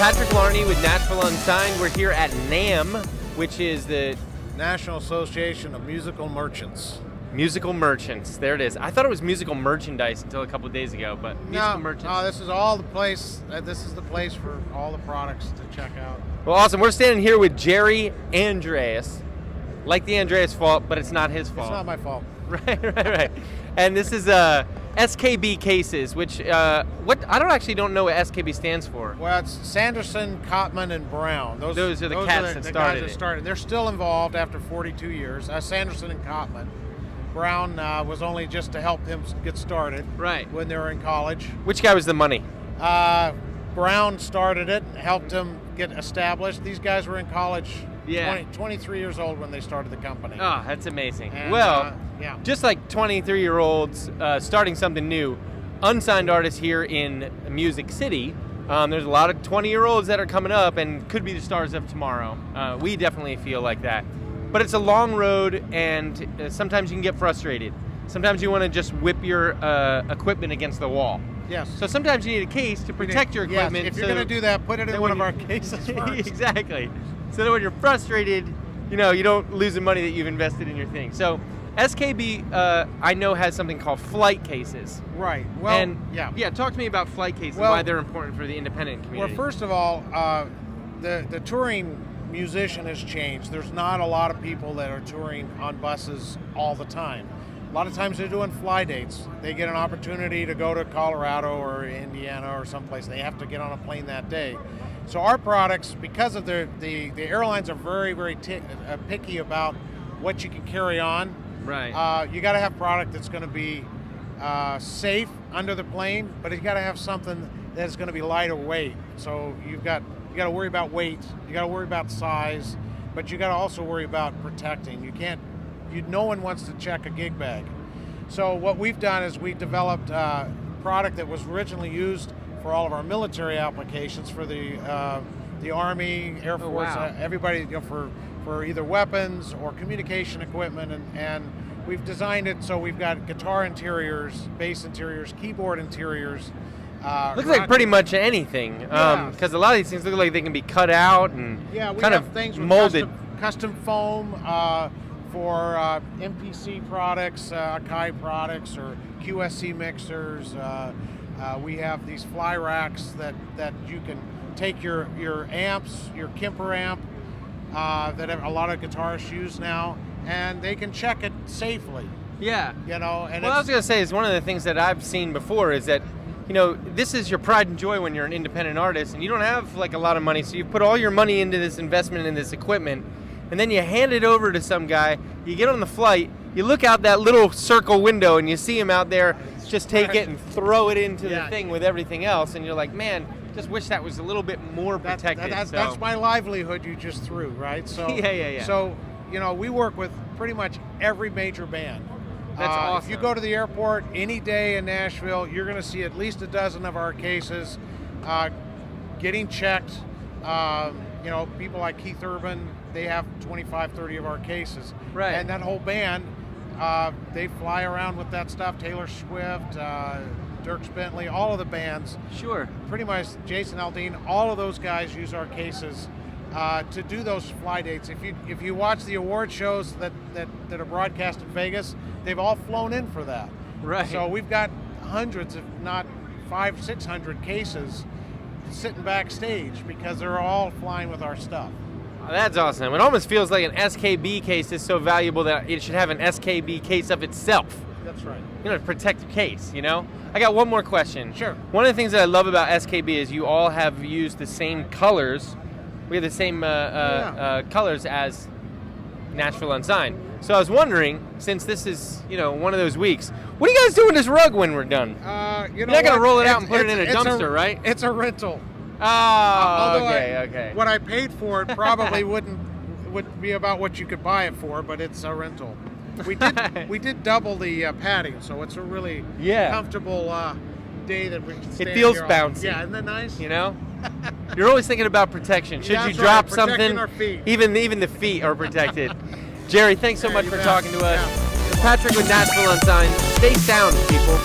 Patrick Larney with Nashville Unsigned. We're here at Namm, which is the National Association of Musical Merchants. Musical Merchants. There it is. I thought it was musical merchandise until a couple of days ago, but musical merchants. No, this is all the place. This is the place for all the products to check out. Well, awesome. We're standing here with Jerry Andreas. Like the Andreas fault, but it's not his fault. It's not my fault. Right. And this is SKB cases, which what I don't know what SKB stands for. Well, it's Sanderson, Cotman, and Brown. Those are the cats that started guys that started. They're still involved after 42 years. Sanderson and Cotman. Brown was only just to help him get started. Right. When they were in college. Which guy was the money? Brown started it, helped him get established. These guys were in college. Yeah. 23 years old when they started the company. Oh, that's amazing. And, just like 23-year-olds starting something new, unsigned artists here in Music City, there's a lot of 20-year-olds that are coming up and could be the stars of tomorrow. We definitely feel like that. But it's a long road, and sometimes you can get frustrated. Sometimes you want to just whip your equipment against the wall. Yes. So sometimes you need a case to protect your equipment. Yes. If you're going to do that, put it in one of our cases first. Exactly. So that when you're frustrated, you don't lose the money that you've invested in your thing. So SKB, I know, has something called flight cases. Right. Well, talk to me about flight cases and why they're important for the independent community. Well, first of all, the touring musician has changed. There's not a lot of people that are touring on buses all the time. A lot of times they're doing fly dates. They get an opportunity to go to Colorado or Indiana or someplace. They have to get on a plane that day. So our products, because of the airlines are very, very picky about what you can carry on. Right. You got to have product that's going to be safe under the plane, but you got to have something that's going to be lighter weight. So you got to worry about weight. You got to worry about size, but you got to also worry about protecting. No one wants to check a gig bag. So what we've done is we developed a product that was originally used for all of our military applications for the Army, Air Force, everybody, for either weapons or communication equipment, and we've designed it so we've got guitar interiors, bass interiors, keyboard interiors. Looks like pretty much anything, because a lot of these things look like they can be cut out and kind of things with molded. Custom foam for MPC products, Akai products, or QSC mixers. We have these fly racks that you can take your amps, your Kemper amp, that a lot of guitarists use now, and they can check it safely. Yeah. And I was going to say is one of the things that I've seen before is that, this is your pride and joy when you're an independent artist, and you don't have like a lot of money, so you put all your money into this investment in this equipment, and then you hand it over to some guy. You get on the flight, you look out that little circle window, and you see him out there just take it and throw it into the thing with everything else, and you're like, man, just wish that was a little bit more protected. That's my livelihood you just threw, right? So yeah. So we work with pretty much every major band. That's awesome. If you go to the airport any day in Nashville, you're going to see at least a dozen of our cases getting checked. People like Keith Urban, they have 25, 30 of our cases. Right. And that whole band, they fly around with that stuff. Taylor Swift, Dierks Bentley, all of the bands. Sure. Pretty much Jason Aldean, all of those guys use our cases to do those fly dates. If you watch the award shows that are broadcast in Vegas, they've all flown in for that. Right. So we've got hundreds, if not 500-600 cases sitting backstage because they're all flying with our stuff. That's awesome. It almost feels like an SKB case is so valuable that it should have an SKB case of itself. That's right. To protect the case, I got one more question. Sure. One of the things that I love about SKB is you all have used the same colors. We have the same colors as Nashville Unsigned. So I was wondering, since this is, one of those weeks, what are you guys doing with this rug when we're done? You're not going to roll it out and put it in a dumpster, right? It's a rental. Oh, okay. What I paid for it probably would be about what you could buy it for, but it's a rental. We did double the padding, so it's a really comfortable day that we can stand It feels here bouncy. Yeah, isn't that nice? You're always thinking about protection. Should you drop something, our feet. even the feet are protected. Jerry, thanks so much for talking to us. Yeah. Patrick with Nashville Unsigned. Stay sound, people.